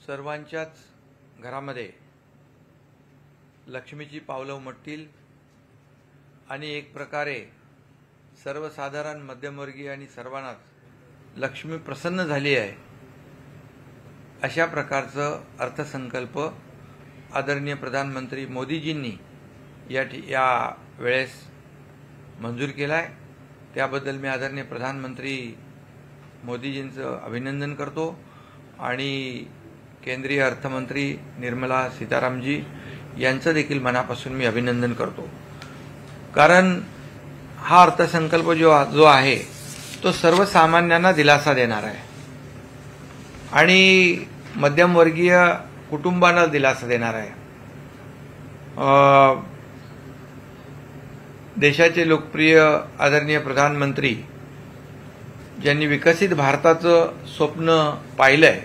सर्वांच्याच घरामध्ये लक्ष्मीची पावलं उमटतील आणि एक प्रकारे सर्वसाधारण मध्यमवर्गीय आणि सर्वांनाच लक्ष्मी प्रसन्न झाली आहे अशा प्रकारचं अर्थसंकल्प आदरणीय प्रधानमंत्री मोदीजींनी या वेळेस मंजूर केला आहे। त्याबद्दल मी आदरणीय प्रधानमंत्री मोदीजींचं अभिनंदन करतो आणि केंद्रीय अर्थमंत्री निर्मला सीतारामजी यांचं देखील मनापासून मी अभिनंदन करतो। कारण हा अर्थसंकल्प जो आहे तो सर्वसामान्यांना दिलासा देणार आहे आणि मध्यमवर्गीय कुटुंबांना दिलासा देणार आहे। देशाचे लोकप्रिय आदरणीय प्रधानमंत्री ज्यांनी विकसित भारताचं स्वप्न पाहिलंय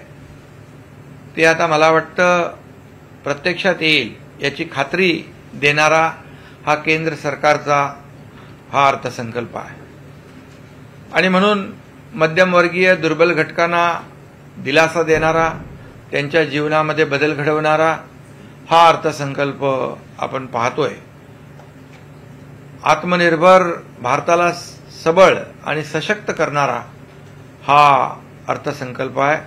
ते आता मला वाटतं प्रत्यक्षात येईल याची खात्री देणारा हा केंद्र सरकारचा हा अर्थसंकल्प आहे आणि म्हणून मध्यमवर्गीय दुर्बल घटकांना दिलासा देणारा त्यांच्या जीवनामध्ये बदल घडवणारा हा अर्थसंकल्प आपण पाहतोय। आत्मनिर्भर भारताला सबळ आणि सशक्त करणारा हा अर्थसंकल्प आहे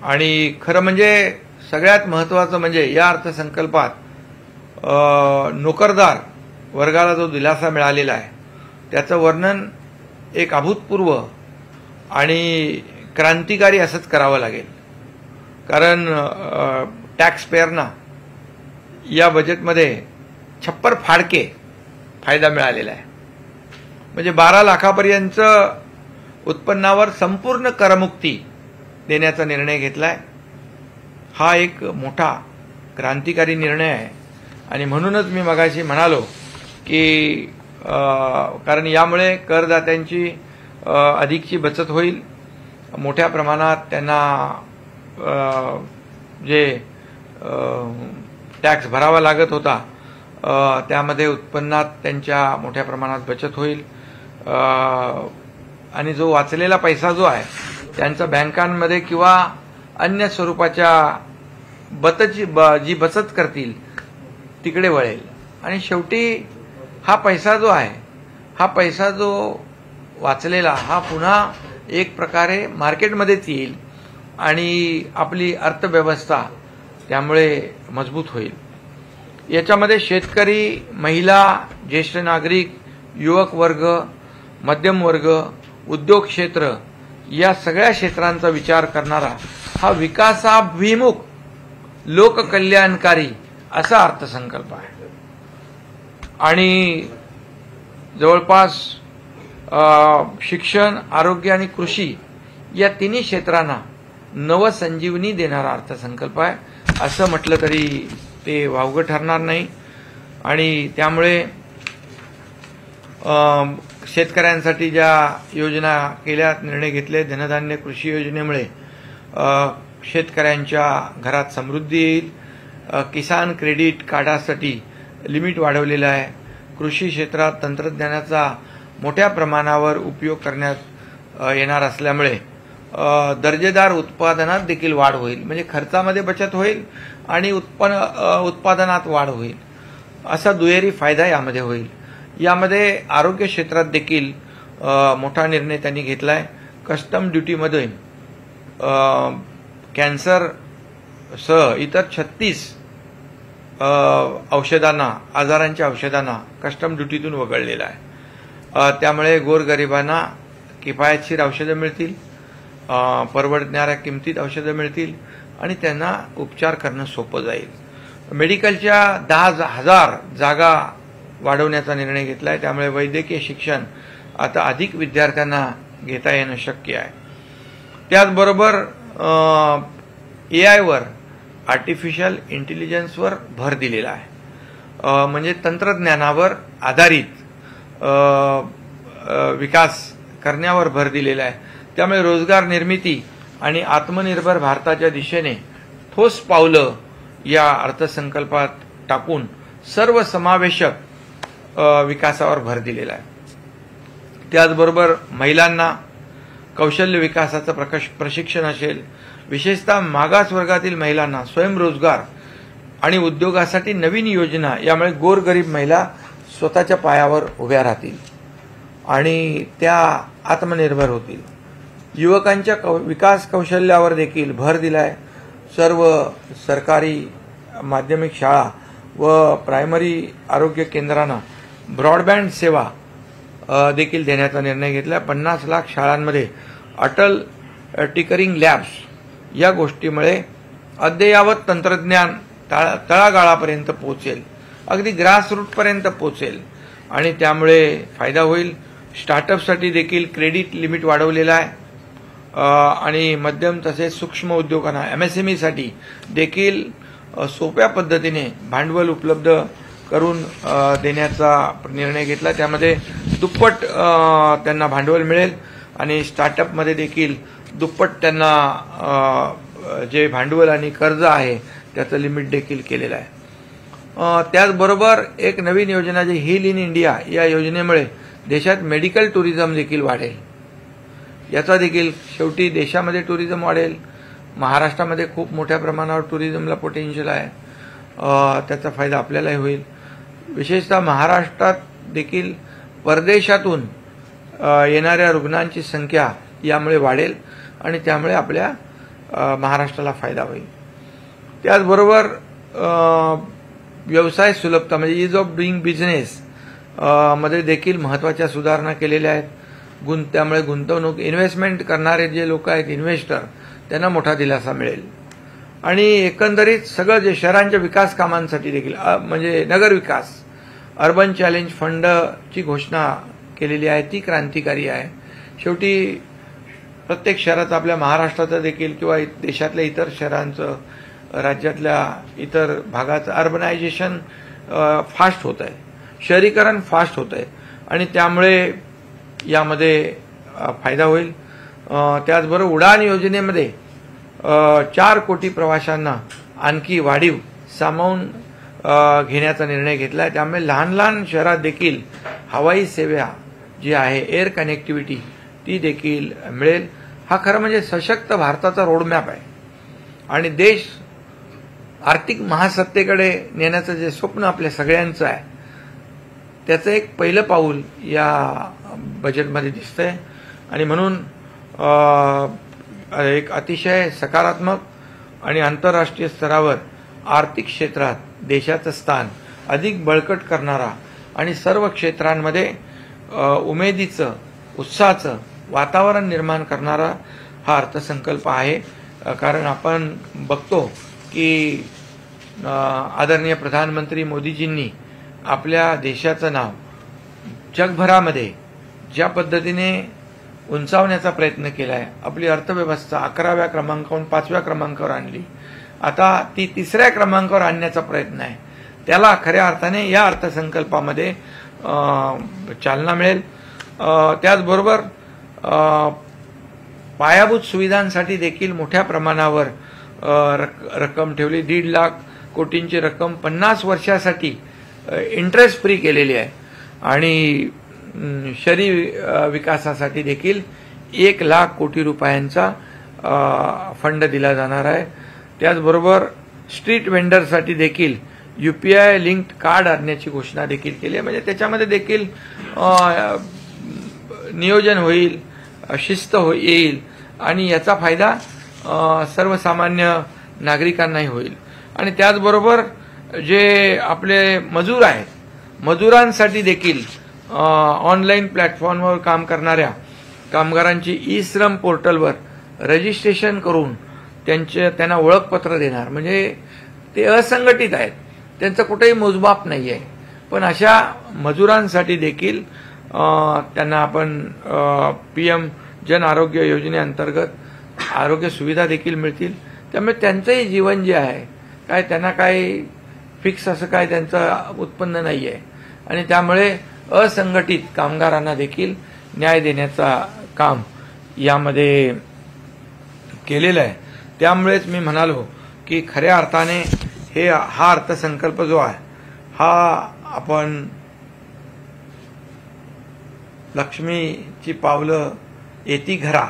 आणि खरं म्हणजे सगळ्यात महत्त्वाचं म्हणजे या अर्थसंकल्पात नोकरदार वर्गाला जो दिलासा मिळालेला आहे त्याचं वर्णन एक अभूतपूर्व आणि क्रांतिकारी असंच करावं लागेल। कारण टॅक्स पेअरना या बजेटमध्ये छप्पर फाडके फायदा मिळालेला आहे। म्हणजे 12 लाखापर्यंत उत्पन्नावर संपूर्ण करमुक्ती देण्याचा निर्णय घेतलाय। हा एक मोठा क्रांतिकारी निर्णय आहे आणि म्हणूनच मी मगाशी म्हणालो की कारण यामुळे करदात्यांची अधिकची बचत होईल। मोठ्या प्रमाणात त्यांना जे टॅक्स भरावा लागत होता त्यामध्ये उत्पन्नात त्यांच्या मोठ्या प्रमाणात बचत होईल आणि जो वाचलेला पैसा जो आहे त्यांचा बँकांमध्ये किंवा अन्य स्वरूपाच्या जी बचत करतील तिकडे वळेल आणि शेवटी हा पैसा जो आहे हा पैसा जो वाचलेला हा पुन्हा एक प्रकारे मार्केटमध्येच येईल आणि आपली अर्थव्यवस्था त्यामुळे मजबूत होईल। याच्यामध्ये शेतकरी, महिला, ज्येष्ठ नागरिक, युवक वर्ग, मध्यम वर्ग, उद्योग क्षेत्र या सगळ्या क्षेत्रांचा विचार करणारा हा विकासाभिमुख लोककल्याणकारी असा अर्थसंकल्प आहे आणि जवळपास शिक्षण, आरोग्य आणि कृषी या तिन्ही क्षेत्रांना नवसंजीवनी देणारा अर्थसंकल्प आहे असं म्हटलं तरी ते वावगं ठरणार नाही। आणि त्यामुळे शेतकऱ्यांसाठी ज्या योजना केल्या, निर्णय घेतले, धनधान्य कृषी योजनेमुळे शेतकऱ्यांच्या घरात समृद्धी येईल। किसान क्रेडिट कार्डासाठी लिमिट वाढवलेलं आहे। कृषी क्षेत्रात तंत्रज्ञानाचा मोठ्या प्रमाणावर उपयोग करण्यात येणार असल्यामुळे दर्जेदार उत्पादनात देखील वाढ होईल। म्हणजे खर्चामध्ये बचत होईल आणि उत्पादनात वाढ होईल असा दुहेरी फायदा यामध्ये होईल। यामध्ये आरोग्य क्षेत्रात देखील मोठा निर्णय त्यांनी घेतला आहे। कस्टम ड्युटीमध्ये कॅन्सरसह इतर 36 आजारांच्या औषधांना कस्टम ड्युटीतून वगळलेला आहे। त्यामुळे गोरगरिबांना किफायतशीर औषधं मिळतील, परवडणाऱ्या किमतीत औषधं मिळतील आणि त्यांना उपचार करणं सोपं जाईल। मेडिकलच्या 10,000 जागा वाढवण्याचा निर्णय घेतला आहे। त्यामुळे वैद्यकीय शिक्षण आता अधिक विद्यार्थ्यांना घेता येणं शक्य आहे। त्याचबरोबर एआयवर, आर्टिफिशियल इंटेलिजन्सवर भर दिलेला आहे। म्हणजे तंत्रज्ञानावर आधारित विकास करण्यावर भर दिलेला आहे। त्यामुळे रोजगार निर्मिती आणि आत्मनिर्भर भारताच्या दिशेने ठोस पावलं या अर्थसंकल्पात टाकून सर्वसमावेशक विकासावर भर दिलेला आहे। त्याचबरोबर महिलांना कौशल्य विकासाचं प्रशिक्षण असेल, विशेषतः मागास वर्गातील महिलांना स्वयंरोजगार आणि उद्योगासाठी नवीन योजना, यामुळे गोरगरीब महिला स्वतःच्या पायावर उभ्या राहतील आणि त्या आत्मनिर्भर होतील. युवकांच्या विकास कौशल्यावर देखील भर दिलाय. सर्व सरकारी माध्यमिक शाळा व प्रायमरी आरोग्य केंद्रांना ब्रॉडबँड सेवा देखील देण्याचा निर्णय घेतला. 50 लाख शाळांमध्ये अटल टिकरिंग लॅब्स या गोष्टीमुळे अद्ययावत तंत्रज्ञान तळागाळापर्यंत पोहोचेल, अगदी ग्रासरूटपर्यंत पोहोचेल आणि त्यामुळे फायदा होईल. स्टार्टअपसाठी देखील क्रेडिट लिमिट वाढवलेलं आहे आणि मध्यम तसेच सूक्ष्म उद्योगांना MSMEसाठी देखील सोप्या पद्धतीने भांडवल उपलब्ध करून देण्याचा निर्णय घेतला. त्यामध्ये दुप्पट त्यांना भांडवल मिळेल आणि स्टार्टअपमध्ये देखील दुप्पट त्यांना जे भांडवल आणि कर्ज आहे त्याचं लिमिट देखील केलेलं आहे. त्याचबरोबर एक नवीन योजना जी हील इन इंडिया या योजनेमुळे देशात मेडिकल टुरिझम देखील वाढेल. याचा देखील शेवटी देशामध्ये टुरिझम वाढेल. महाराष्ट्रामध्ये खूप मोठ्या प्रमाणावर टुरिझमला पोटेन्शियल आहे. त्याचा फायदा आपल्यालाही होईल. विशेषतः महाराष्ट्रात देखील परदेशातून येणाऱ्या रुग्णांची संख्या यामुळे वाढेल आणि त्यामुळे आपल्या महाराष्ट्राला फायदा होईल. त्याचबरोबर व्यवसाय सुलभता म्हणजे इज ऑफ डुईंग बिझनेस मध्ये देखील महत्त्वाच्या सुधारणा केलेल्या आहेत. त्यामुळे गुंतवणूक इन्व्हेस्टमेंट करणारे जे लोक आहेत, इन्व्हेस्टर, त्यांना मोठा दिलासा मिळेल. आणि एकंदरीत सगळं जे शहरांच्या विकास कामांसाठी देखील म्हणजे नगर विकास अर्बन चॅलेंज फंडची घोषणा केलेली आहे, ती क्रांतिकारी आहे. शेवटी प्रत्येक शहराचं, आपल्या महाराष्ट्राचं देखील किंवा देशातल्या इतर शहरांचं, राज्यातल्या इतर भागाचं अर्बनायझेशन फास्ट होत आहे, शहरीकरण फास्ट होत आहे आणि त्यामुळे यामध्ये फायदा होईल. त्याचबरोबर उडान योजनेमध्ये 4 कोटी प्रवाशांना आणखी वाढीव सामावून घेण्याचा निर्णय घेतला आहे. त्यामुळे लहान लहान शहरात देखील हवाई सेवा जी आहे, एअर कनेक्टिव्हिटी, ती देखील मिळेल. हा खरं म्हणजे सशक्त भारताचा रोडमॅप आहे आणि देश आर्थिक महासत्तेकडे नेण्याचं जे स्वप्न आपल्या सगळ्यांचं आहे त्याचं एक पहिलं पाऊल या बजेटमध्ये दिसतंय आणि म्हणून एक अतिशय सकारात्मक आणि आंतरराष्ट्रीय स्तरावर आर्थिक क्षेत्रात देशाचं स्थान अधिक बळकट करणारा आणि सर्व क्षेत्रांमध्ये उमेदीचं, उत्साहाचं वातावरण निर्माण करणारा हा अर्थसंकल्प आहे. कारण आपण बघतो की आदरणीय प्रधानमंत्री मोदीजींनी आपल्या देशाचं नाव जगभरामध्ये ज्या पद्धतीने उंचावण्याचा प्रयत्न केला आहे, आपली अर्थव्यवस्था 11व्या क्रमांकावरून 5व्या क्रमांकावर आणली, आता ती 3ऱ्या क्रमांकावर आणण्याचा प्रयत्न आहे. त्याला खऱ्या अर्थाने या अर्थसंकल्पामध्ये चालना मिळेल. त्याचबरोबर पायाभूत सुविधांसाठी देखील मोठ्या प्रमाणावर रक्कम ठेवली. 1.5 लाख कोटींची रक्कम 50 वर्षासाठी इंटरेस्ट फ्री केलेली आहे आणि शहरी विकासासाठी देखील 1 लाख कोटी रुपयांचा फंड दिला जाणार आहे. त्याचबरोबर स्ट्रीट वेंडरसाठी देखील UPI लिंक्ड कार्ड आणण्याची घोषणा देखील केली आहे. म्हणजे त्याच्यामध्ये देखील नियोजन होईल, शिस्त येईल आणि याचा फायदा सर्वसामान्य नागरिकांनाही होईल. आणि त्याचबरोबर जे आपले मजूर आहेत, मजुरांसाठी देखील ऑनलाईन प्लॅटफॉर्मवर काम करणाऱ्या कामगारांची ई-श्रम पोर्टलवर रजिस्ट्रेशन करून त्यांना ओळखपत्र देणार. म्हणजे ते असंघटित आहेत, त्यांचं कुठेही मोजमाप नाही आहे, पण अशा मजुरांसाठी देखील त्यांना आपण PM जन आरोग्य योजनेअंतर्गत आरोग्य सुविधा देखील मिळतील. त्यामुळे त्यांचंही जीवन जे आहे काय, त्यांना काही फिक्स असं काय त्यांचं उत्पन्न नाही आहे आणि त्यामुळे असंघटित कामगारांना देखील न्याय देण्याचा काम यामध्ये केलेलं आहे. त्यामुळेच मी म्हणालो की खऱ्या अर्थाने हा अर्थसंकल्प जो आहे हा आपण लक्ष्मीची पावलं येती घरा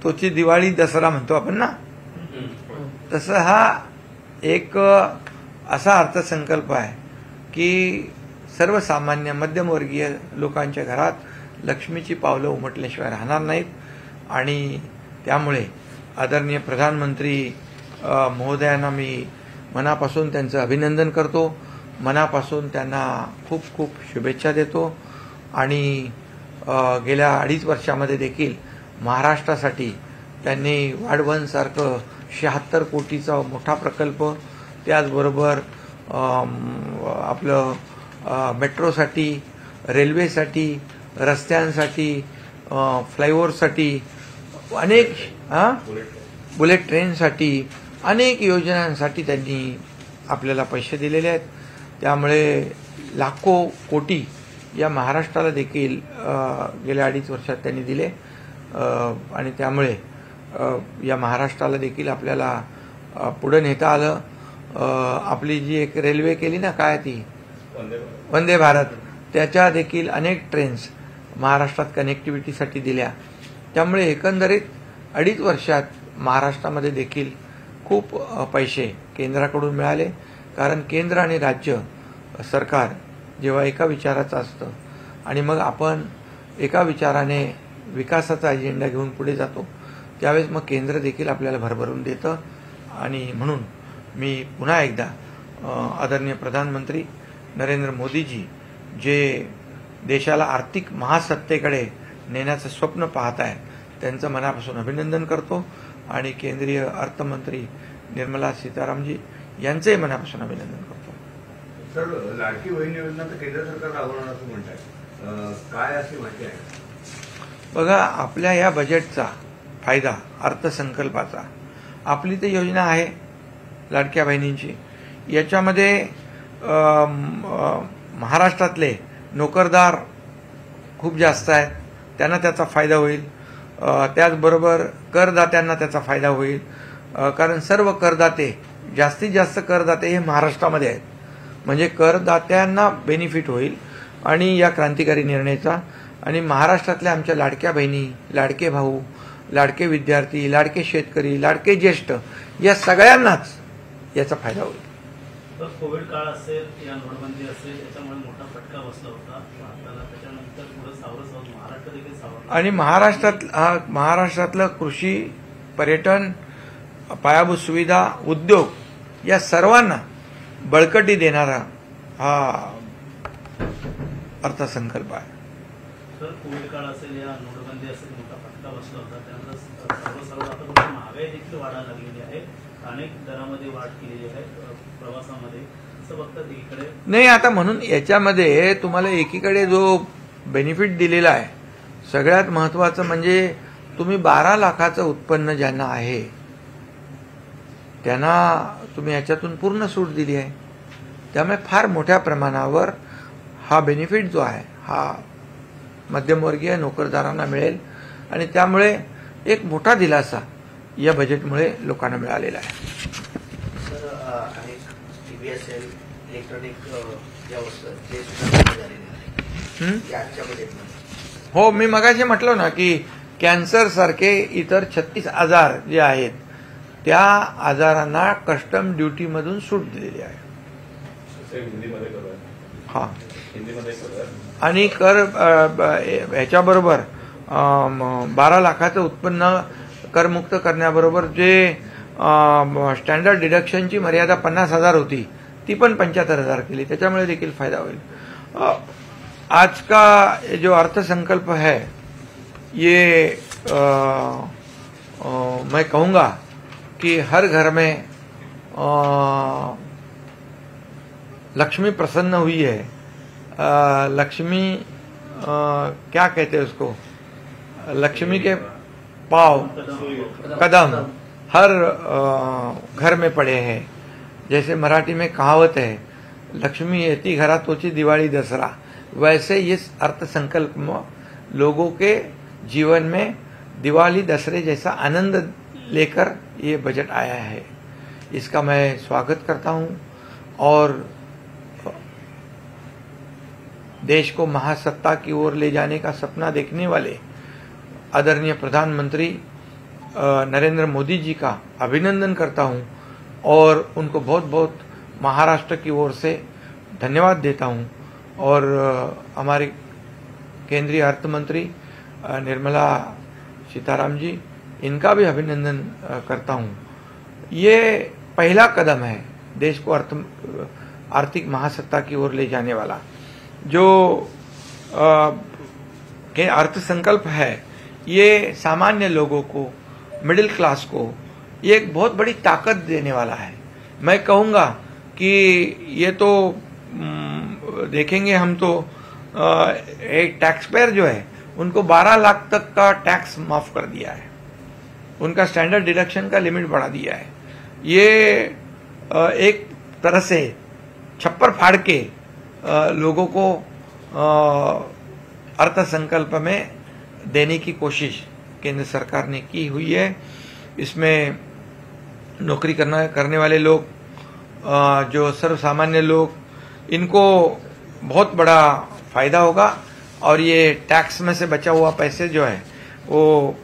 तोची दिवाळी दसरा म्हणतो आपण ना, तसं हा एक असा अर्थसंकल्प आहे की सर्वसामान्य मध्यमवर्गीय लोकांच्या घरात लक्ष्मीची पावलं उमटल्याशिवाय राहणार नाहीत. आणि त्यामुळे आदरणीय प्रधानमंत्री महोदयांना मी मनापासून त्यांचं अभिनंदन करतो, मनापासून त्यांना खूप खूप शुभेच्छा देतो. आणि गेल्या 2.5 वर्षामध्ये देखील महाराष्ट्रासाठी त्यांनी वाढवणसारखं 76 कोटीचा मोठा प्रकल्प, त्याचबरोबर आपलं मेट्रोसाठी, रेल्वेसाठी, रस्त्यांसाठी, फ्लायओव्हरसाठी, अनेक बुलेट ट्रेनसाठी अनेक योजनांसाठी त्यांनी आपल्याला पैसे दिलेले आहेत. त्यामुळे लाखो कोटी या महाराष्ट्राला देखील गेल्या 2.5 वर्षात त्यांनी दिले. आणि त्यामुळे या महाराष्ट्राला देखील आपल्याला पुढे नेता आलं. आपली जी एक रेल्वे केली ना, काय ती वंदे भारत, त्याच्या देखील अनेक ट्रेन्स महाराष्ट्रात कनेक्टिव्हिटीसाठी दिल्या. त्यामुळे एकंदरीत 2.5 वर्षात महाराष्ट्रामध्ये देखील खूप पैसे केंद्राकडून मिळाले. कारण केंद्र आणि राज्य सरकार जेव्हा एका विचाराचं असतं आणि मग आपण एका विचाराने विकासाचा अजेंडा घेऊन पुढे जातो, त्यावेळेस मग केंद्र देखील आपल्याला भरभरून देतं. आणि म्हणून मी पुन्हा एकदा आदरणीय प्रधानमंत्री नरेंद्र मोदीजी जे देशाला आर्थिक महासत्तेकडे नेण्याचं स्वप्न पाहत आहेत, त्यांचं मनापासून अभिनंदन करतो. आणि केंद्रीय अर्थमंत्री निर्मला सीतारामजी यांचंही मनापासून अभिनंदन करतो. सर, लाडकी बहीण योजना तर केंद्र सरकार राबवणार असं म्हणताय, काय अशी माहिती आहे? बघा, आपल्या या बजेटचा फायदा, अर्थसंकल्पाचा, आपली तर योजना आहे लाडक्या बहिणींची. याच्यामध्ये महाराष्ट्रातले नोकरदार खूप जास्त आहेत, त्यांना त्याचा फायदा होईल. त्याचबरोबर करदात्यांना त्याचा फायदा होईल. कारण सर्व करदाते, जास्तीत जास्त करदाते हे महाराष्ट्रामध्ये आहेत. म्हणजे करदात्यांना बेनिफिट होईल आणि या क्रांतिकारी निर्णयाचा. आणि महाराष्ट्रातल्या आमच्या लाडक्या बहिणी, लाडके भाऊ, लाडके विद्यार्थी, लाडके शेतकरी, लाडके ज्येष्ठ, या सगळ्यांनाच याचा फायदा होईल. कोविड काळ असेल या नोटबंदी असेल, याच्यामुळे मोठा फटका बसला होता भारताला. त्याच्यानंतर पुढे सावरत महाराष्ट्र देखील सावरला. आणि महाराष्ट्रातलं कृषी, पर्यटन, पायाभूत सुविधा, उद्योग या सर्वांना बळकटी देणारा हा अर्थसंकल्प आहे. सर, कोविड काळ असेल या नोटबंदी असेल, मोठा फटका बसला होता. त्यानंतर सर्व आता महागाई देखील वाढायला लागलेली आहे. अनेक दरामध्ये वाढ केलेली आहे प्रवासामध्ये. असं बघतात एकीकडे नाही, आता म्हणून याच्यामध्ये तुम्हाला एकीकडे जो बेनिफिट दिलेला आहे, सगळ्यात महत्वाचं म्हणजे तुम्ही 12 लाखाचं उत्पन्न ज्यांना आहे त्यांना तुम्ही याच्यातून पूर्ण सूट दिली आहे. त्यामुळे फार मोठ्या प्रमाणावर हा बेनिफिट जो आहे हा मध्यमवर्गीय नोकरदारांना मिळेल. आणि त्यामुळे एक मोठा दिलासा या बजेटमुळे लोकांना मिळालेला आहे. सर, अनेक टीव्ही असेल, इलेक्ट्रॉनिक ज्या वस्तू ते सुद्धा झालेले आहे आजच्या बजेटमध्ये. हो, मी मगाशी म्हटलं ना की कॅन्सर सारखे इतर 36 आजार जे आहेत त्या आजारांना कस्टम ड्युटीमधून सूट दिलेली आहे. हा, आणि कर ह्याच्याबरोबर 12 लाखाचं उत्पन्न करमुक्त करण्याबरोबर जे स्टँडर्ड डिडक्शनची मर्यादा 50,000 होती ती पण 75,000 केली. त्याच्यामुळे देखील फायदा होईल. आज का जो अर्थसंकल्प है ये मैं कहूँगा कि हर घर में लक्ष्मी प्रसन्न हुई है. लक्ष्मी क्या कहते हैं उसको, लक्ष्मी के पाव कदम हर घर में पड़े हैं. जैसे मराठी में कहावत है, लक्ष्मी येती घरा तोची दिवाळी दसरा. वैसे इस अर्थसंकल्प में लोगों के जीवन में दिवाली दसरे जैसा आनंद लेकर ये बजट आया है. इसका मैं स्वागत करता हूं और देश को महासत्ता की ओर ले जाने का सपना देखने वाले आदरणीय प्रधानमंत्री नरेंद्र मोदी जी का अभिनंदन करता हूं और उनको बहुत बहुत महाराष्ट्र की ओर से धन्यवाद देता हूं और हमारे केंद्रीय अर्थ मंत्री निर्मला सीताराम जी, इनका भी अभिनंदन करता हूं। ये पहला कदम है देश को आर्थिक महासत्ता की ओर ले जाने वाला। जो अर्थ संकल्प है, ये सामान्य लोगों को, मिडिल क्लास को ये एक बहुत बड़ी ताकत देने वाला है। मैं कहूँगा कि ये तो देखेंगे हम तो एक टैक्स पेयर जो है उनको 12 लाख तक का टैक्स माफ कर दिया है, उनका स्टैंडर्ड डिडक्शन का लिमिट बढ़ा दिया है। ये एक तरह से छप्पर फाड़ के लोगों को अर्थ संकल्प में देने की कोशिश केंद्र सरकार ने की हुई है। इसमें नौकरी करने वाले लोग, जो सर्वसामान्य लोग, इनको बहुत बड़ा फायदा होगा और ये टैक्स में से बचा हुआ पैसे जो है वो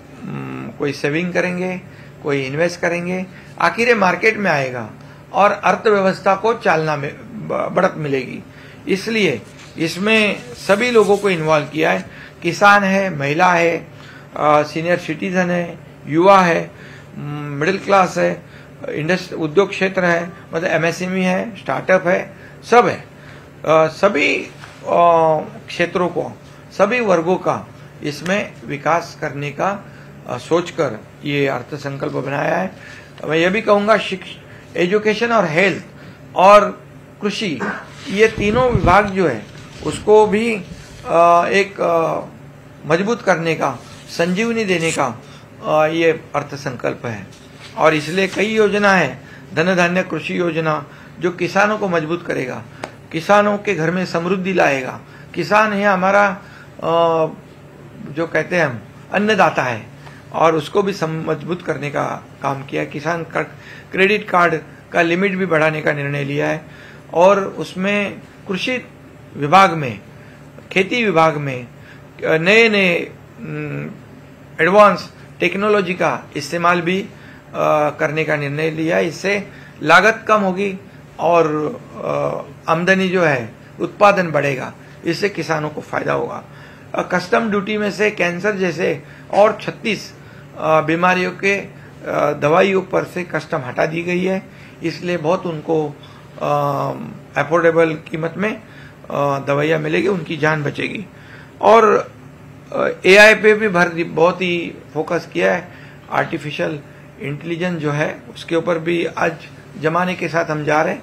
कोई सेविंग करेंगे, कोई इन्वेस्ट करेंगे, आखिर ये मार्केट में आएगा और अर्थव्यवस्था को चालना में बढ़त मिलेगी। इसलिए इसमें सभी लोगों को इन्वॉल्व किया है। किसान है, महिला है, सीनियर सिटीजन है, युवा है, मिडिल क्लास है, इंडस्ट्री उद्योग क्षेत्र है, मतलब एमएसएमई है, स्टार्टअप है, सब है। सभी क्षेत्रों को, सभी वर्गों का इसमें विकास करने का सोचकर ये अर्थ संकल्प बनाया है। मैं ये भी कहूँगा एजुकेशन और हेल्थ और कृषि, ये तीनों विभाग जो है उसको भी एक मजबूत करने का, संजीवनी देने का ये अर्थ संकल्प है। और इसलिए कई योजना है, धन धान्य कृषि योजना, जो किसानों को मजबूत करेगा, किसानों के घर में समृद्धि लाएगा। किसान है हमारा जो कहते हैं हम अन्नदाता है, और उसको भी मजबूत करने का काम किया। किसान क्रेडिट कार्ड का लिमिट भी बढ़ाने का निर्णय लिया है और उसमें कृषि विभाग में, खेती विभाग में नए नए एडवांस टेक्नोलॉजी का इस्तेमाल भी करने का निर्णय लिया है। इससे लागत कम होगी और आमदनी जो है, उत्पादन बढ़ेगा, इससे किसानों को फायदा होगा। कस्टम ड्यूटी में से कैंसर जैसे और 36 बीमारियों के दवाइयों पर से कस्टम हटा दी गई है, इसलिए बहुत उनको अफोर्डेबल कीमत में दवाइयाँ मिलेगी, उनकी जान बचेगी। और एआई पे भी बहुत ही फोकस किया है। आर्टिफिशियल इंटेलिजेंस जो है उसके ऊपर भी आज जमाने के साथ हम जा रहे हैं।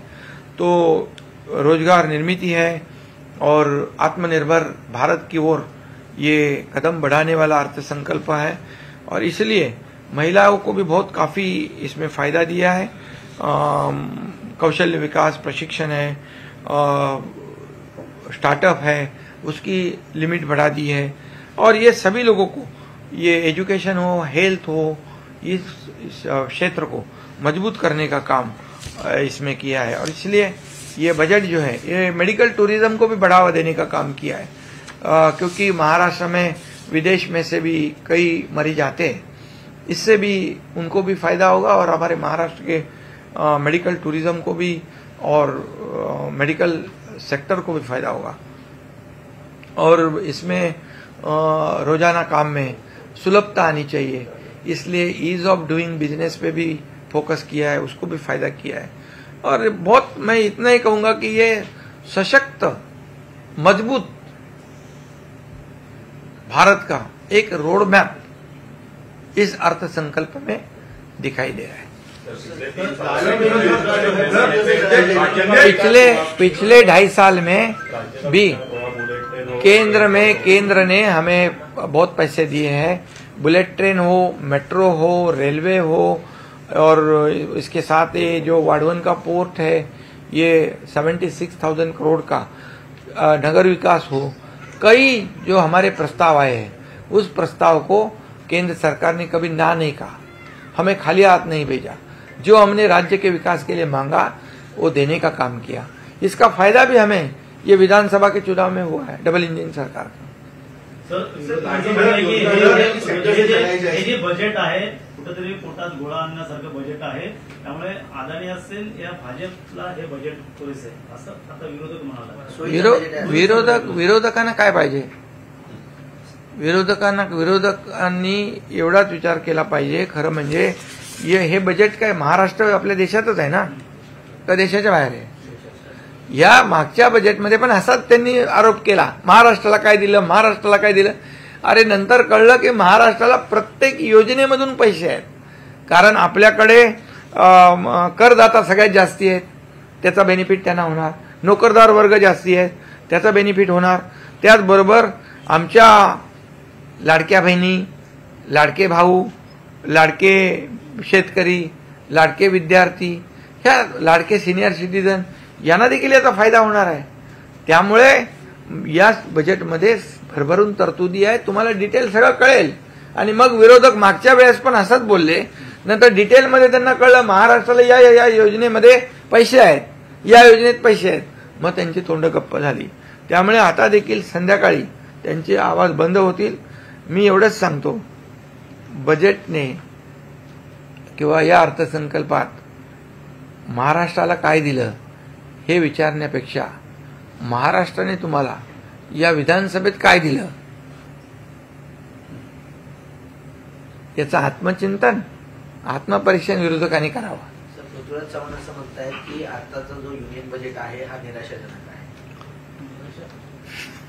तो रोजगार निर्मित है और आत्मनिर्भर भारत की ओर ये कदम बढ़ाने वाला अर्थ संकल्प है और इसलिए महिलाओं को भी बहुत काफ़ी इसमें फ़ायदा दिया है। कौशल्य विकास प्रशिक्षण है, स्टार्टअप है, उसकी लिमिट बढ़ा दी है और ये सभी लोगों को, ये एजुकेशन हो, हेल्थ हो, इस क्षेत्र को मजबूत करने का काम इसमें किया है। और इसलिए ये बजट जो है ये मेडिकल टूरिज्म को भी बढ़ावा देने का काम किया है, क्योंकि महाराष्ट्र में विदेश में से भी कई मरीज आते हैं, इससे भी उनको भी फायदा होगा और हमारे महाराष्ट्र के मेडिकल टूरिज्म को भी और मेडिकल सेक्टर को भी फायदा होगा। और इसमें रोजाना काम में सुलभता आनी चाहिए, इसलिए ईज ऑफ डूइंग बिजनेस पे भी फोकस किया है, उसको भी फायदा किया है। और बहुत मैं इतना ही कहूंगा कि ये सशक्त, मजबूत भारत का एक रोड मैप इस अर्थ संकल्प में दिखाई दे रहा है। पिछले 2.5 साल में भी केंद्र ने हमें बहुत पैसे दिए हैं। बुलेट ट्रेन हो, मेट्रो हो, रेलवे हो और इसके साथ ये जो वाडवन का पोर्ट है, ये 76,000 करोड़ का नगर विकास हो, कई जो हमारे प्रस्ताव आए हैं, उस प्रस्ताव को केंद्र सरकार ने कभी ना नहीं कहा, हमें खाली हाथ नहीं भेजा। जो हमने राज्य के विकास के लिए मांगा वो देने का काम किया। इसका फायदा भी हमें ये विधानसभा के चुनाव में हुआ है, डबल इंजन सरकार का। सर विरोधकांचं म्हणणं आहे की हे जे बजेट आहे कुठेतरी पोटात गोळा आणण्यासारखं बजेट आहे, त्यामुळे अदानी असेल या भाजपला हे बजेट पुरेसे आहे असं आता विरोधक म्हणाला. विरोधकांना काय पाहिजे? विरोधकांनी एवढाच विचार केला पाहिजे, खरं म्हणजे हे बजेट काय महाराष्ट्र आपल्या देशातच आहे ना, का देशाच्या बाहेर आहे? या मागच्या बजेटमध्ये पण असाच त्यांनी आरोप केला, महाराष्ट्राला काय दिलं, महाराष्ट्राला काय दिलं. अरे नंतर कळलं की महाराष्ट्राला प्रत्येक योजनेमधून पैसे आहेत, कारण आपल्याकडे करदाता सगळ्यात जास्ती आहेत, त्याचा बेनिफिट त्यांना होणार. नोकरदार वर्ग जास्ती आहे, त्याचा बेनिफिट होणार. त्याचबरोबर आमच्या लाडक्या बहिणी, लाडके भाऊ, लाडके शेतकरी, लाडके विद्यार्थी, ह्या लाडके सिनियर सिटीजन यांना देखील याचा फायदा होणार आहे. त्यामुळे या बजेटमध्ये भरभरून तरतुदी आहे. तुम्हाला डिटेल सगळं कळेल. आणि मग विरोधक मागच्या वेळेस पण असंच बोलले, नंतर डिटेलमध्ये त्यांना कळलं महाराष्ट्राला या योजनेमध्ये पैसे आहेत, या योजनेत पैसे आहेत, मग त्यांची तोंड गप्प झाली. त्यामुळे आता देखील संध्याकाळी त्यांचे आवाज बंद होतील. मी एवढंच सांगतो, बजेटने किंवा या अर्थसंकल्पात महाराष्ट्राला काय दिलं हे विचारण्यापेक्षा महाराष्ट्राने तुम्हाला या विधानसभेत काय दिलं याचं आत्मचिंतन, आत्मपरीक्षण विरोधकांनी करावं. सर पृथ्वीराज चव्हाण असं म्हणतायत की आताचा जो युनियन बजेट आहे हा निराशाजनक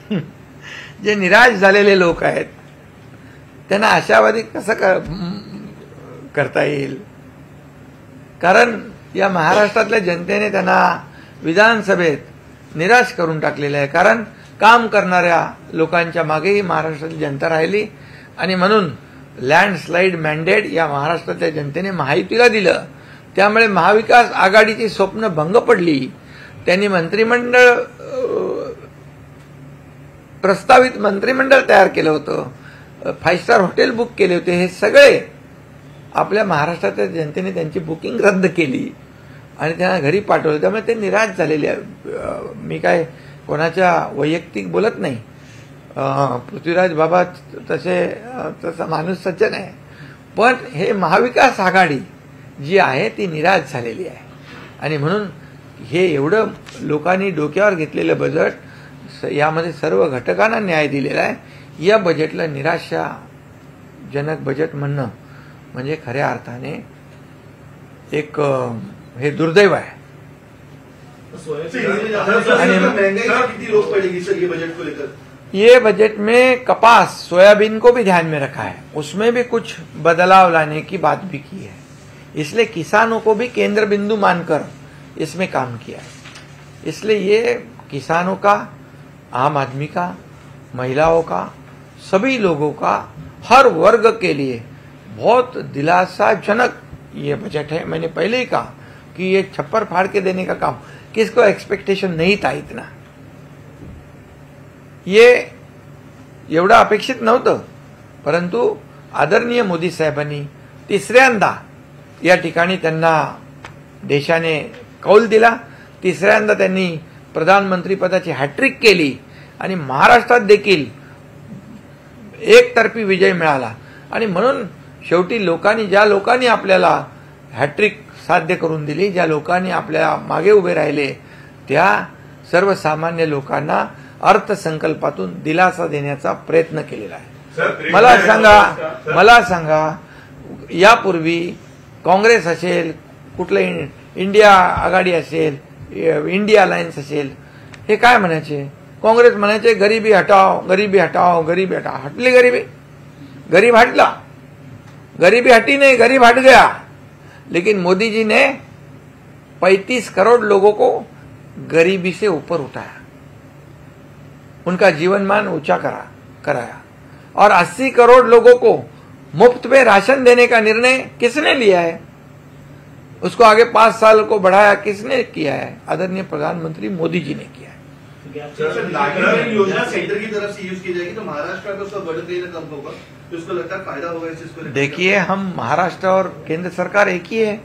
आहे. जे निराश झालेले लोक आहेत त्यांना आशावादी कसं करता येईल? कारण या महाराष्ट्रातल्या जनतेने त्यांना विधानसभेत निराश करून टाकलेलं आहे. कारण काम करणाऱ्या लोकांच्या मागेही महाराष्ट्राची जनता राहिली आणि म्हणून लँडस्लाईड मॅन्डेट या महाराष्ट्रातल्या जनतेने महायुतीला दिलं. त्यामुळे महाविकास आघाडीची स्वप्न भंग पडली. त्यांनी मंत्रिमंडळ प्रस्तावित मंत्रिमंडळ तयार केलं होतं, 5 स्टार हॉटेल बुक केले होते. हे सगळे आपल्या महाराष्ट्रातल्या जनतेने त्यांची बुकिंग रद्द केली आणि त्यांना घरी पाठवलं. त्यामुळे ते निराश झालेले आहे. मी काय कोणाच्या वैयक्तिक बोलत नाही. पृथ्वीराज बाबा तसा माणूस सज्जन आहे, पण हे महाविकास आघाडी जी आहे ती निराश झालेली आहे. आणि म्हणून हे एवढं लोकांनी डोक्यावर घेतलेलं बजेट, यामध्ये सर्व घटकांना न्याय दिलेला आहे. या बजेटला निराशाजनक बजेट म्हणणं म्हणजे खऱ्या अर्थाने एक हे दुर्दैव आहे. ये बजट में कपास सोयाबीन को भी ध्यान में रखा है, उसमें भी कुछ बदलाव लाने की बात भी की है. इसलिए किसानों को भी केंद्र बिंदु मानकर इसमें काम किया है. इसलिए ये किसानों का, आम आदमी का, महिलाओं का, सभी लोगों का, हर वर्ग के लिए बहुत दिलासाजनक ये बजट है. मैंने पहले ही कहा कि ये छप्पर फाड़ के देने का काम किसको एक्सपेक्टेशन नहीं था इतना. ये एवढं अपेक्षित नव्हतं, परंतु आदरणीय मोदी साहेबांनी तिसऱ्यांदा या ठिकाणी त्यांना देशाने कौल दिला. तिसऱ्यांदा त्यांनी प्रधानमंत्री पदाची हॅट्रिक केली आणि महाराष्ट्रात देखील एकतर्फी विजय मिळाला. आणि म्हणून शेवटी ज्या लोकांनी आपल्याला हॅट्रिक साध्य करून दिली, ज्या लोकांनी आपल्या मागे उभे राहिले, त्या सर्वसामान्य लोकांना अर्थसंकल्पातून दिलासा देण्याचा प्रयत्न केलेला आहे. मला सांगा यापूर्वी काँग्रेस असेल, कुठलं इंडिया आघाडी असेल, इंडिया अलायन्स असेल, हे काय म्हणायचे? काँग्रेस म्हणायचे गरीबी हटाओ, गरीबी हटाओ, गरीबी हटाओ. हटली गरीबी? गरीब हटला? गरीबी हटी नहीं, गरीब हट गया. लेकिन मोदी जी ने 35 करोड़ लोगों को गरीबी से ऊपर उठाया, उनका जीवनमान ऊंचा कराया. और 80 करोड़ लोगों को मुफ्त में राशन देने का निर्णय किसने लिया है? उसको आगे 5 साल को बढ़ाया किसने किया है? आदरणीय प्रधानमंत्री मोदी जी ने किया है. योजना सेंटर की तरफ से यूज की जाएगी तो महाराष्ट्र का उसका बर्डन कहीं कम होगा, तो उसको लगता है फायदा होगा इस चीज को. देखिए, हम महाराष्ट्र और केंद्र सरकार एक ही है.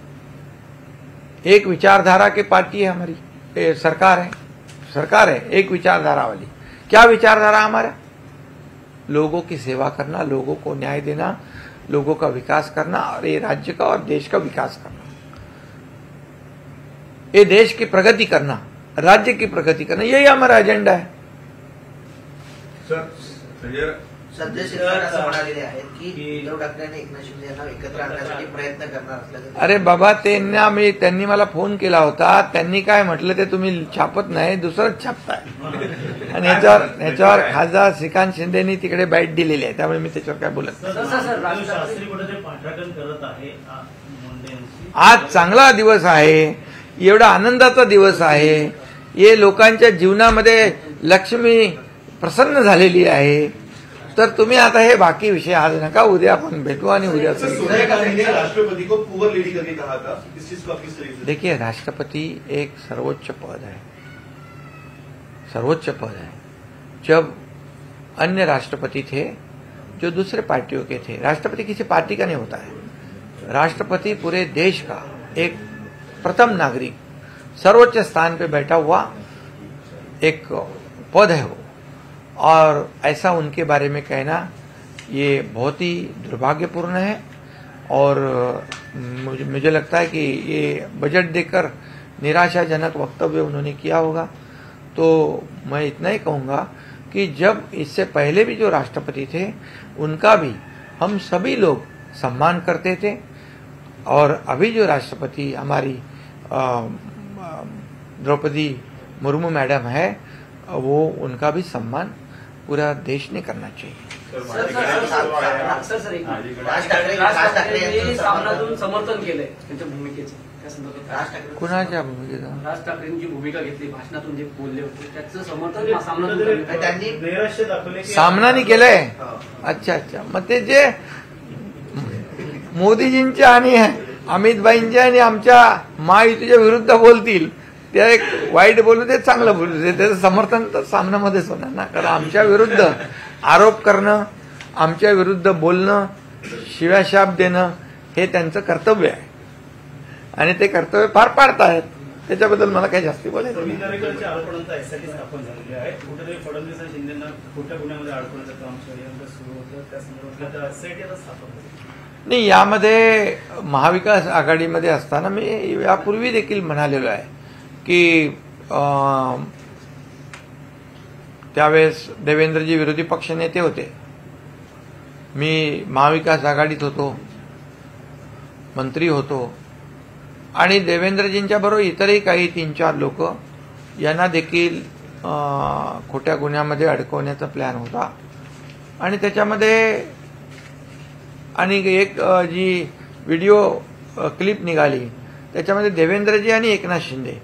एक विचारधारा की पार्टी है हमारी, सरकार है एक विचारधारा वाली. क्या विचारधारा हमारा? लोगों की सेवा करना, लोगों को न्याय देना, लोगों का विकास करना और ये राज्य का और देश का विकास करना, ये देश की प्रगति करना, राज्य की प्रगति करना, यही हमारा एजेंडा है। सर संजय संजय शिरसाट असं म्हणालेले आहेत की उद्धव ठाकरे आणि एकनाथ शिंदे यांना एकत्र आणण्यासाठी प्रयत्न करणार असल्याचं. अरे बाबा, त्यांनी मला फोन केला होता, त्यांनी काय म्हटलं ते तुम्ही छापत नाही, दुसरंच छापताय आणि याच्यावर खासदार श्रीकांत शिंदेनी तिकडे बाईट दिलेली आहे, त्यामुळे मी त्याच्यावर काय बोलत नाही. शास्त्री कुठेतरी पाठराखण करत आहे मुंडे यांची. आज चांगला दिवस आहे, एवढा आनंदाचा दिवस आहे, हे लोकांच्या जीवनामध्ये लक्ष्मी प्रसन्न झालेली आहे, तर तुम्ही आता हे बाकी विषय आज नका, उद्या आपण भेटू आणि उद्या सोनिया गांधी ने राष्ट्रपति को पुअर लेडी करके कहा था, इस चीज को आप किस तरीके से? देखिए, राष्ट्रपति एक सर्वोच्च पद है, सर्वोच्च पद है। जब अन्य राष्ट्रपति थे जो दूसरे पार्टियों के थे, राष्ट्रपति किसी पार्टी का नहीं होता है, राष्ट्रपति पूरे देश का एक प्रथम नागरिक, सर्वोच्च स्थान पे बैठा हुआ एक पद है वो, और ऐसा उनके बारे में कहना ये बहुत ही दुर्भाग्यपूर्ण है। और मुझे लगता है कि ये बजट देकर निराशाजनक वक्तव्य उन्होंने किया होगा। तो मैं इतना ही कहूँगा कि जब इससे पहले भी जो राष्ट्रपति थे उनका भी हम सभी लोग सम्मान करते थे, और अभी जो राष्ट्रपति हमारी द्रौपदी मुर्मू मैडम है, वो उनका भी सम्मान पूरा देश ने करना चाहिए। राज ठाकरे सामनातून समर्थन केलंय त्यांच्या भूमिकेचं, त्या संदर्भात कुणाच्या भूमिकेचं? राज ठाकरेंची भूमिका घेतली, भाषणातून जे बोलले होते त्याचं समर्थन सामनातून केलं. त्यांनी नैराश्य दाखवले की सामनाने केलंय? अच्छा, मग ते जे मोदीजींच्या आणि अमितभाईंच्या आणि आमच्या महायुतीच्या विरुद्ध बोलतील, त्या एक वाईट बोलू दे, चांगलं बोलू दे, त्याचं समर्थन तर सामन्यामध्येच होणार ना। कारण आमच्या विरुद्ध आरोप करणं, आमच्या विरुद्ध बोलणं, शिव्याशाप देणं हे त्यांचं कर्तव्य आहे, आणि ते कर्तव्य पार पाडतायत, त्याच्याबद्दल मला काही जास्ती बोलायचं नाही। संविधानिकांच्या आरोपणांचा एसआयटी स्थापन झालेली आहे, कुठेतरी फडणवीस आणि शिंदेना खोट्या गुन्ह्यामध्ये अडकवण्याचं काम षडयंत्र सुरू होतं, त्या संदर्भात एसआयटी आता स्थापन झाली नाही। यामध्ये महाविकास आघाडीमध्ये असताना मी यापूर्वी देखील म्हणालेलो आहे की त्यावेळेस देवेंद्रजी विरोधी पक्ष नेते होते, मी महाविकास आघाडीत होतो, मंत्री होतो, आणि देवेंद्रजींच्या बरोबर इतरही काही 3-4 लोक यांना देखील खोट्या गुन्ह्यामध्ये अडकवण्याचा प्लॅन होता। आणि त्याच्यामध्ये आणि एक जी व्हिडिओ क्लिप निघाली त्याच्यामध्ये देवेंद्रजी आणि एकनाथ शिंदे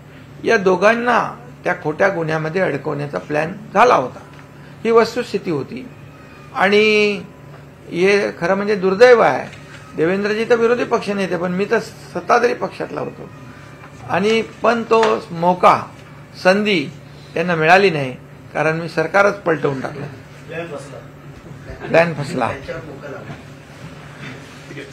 या दोघांना त्या खोट्या गुन्ह्यामध्ये अडकवण्याचा प्लॅन झाला होता, ही वस्तुस्थिती होती। आणि हे खरं म्हणजे दुर्दैव आहे, देवेंद्रजी तर विरोधी पक्ष नेते, पण मी तर सत्ताधारी पक्षातला होतो, आणि पण तो मौका, संधी त्यांना मिळाली नाही, कारण मी सरकारच पलटवून टाकलं, प्लॅन फसला। त्यांच्यावर मोकळा. ठीक आहे.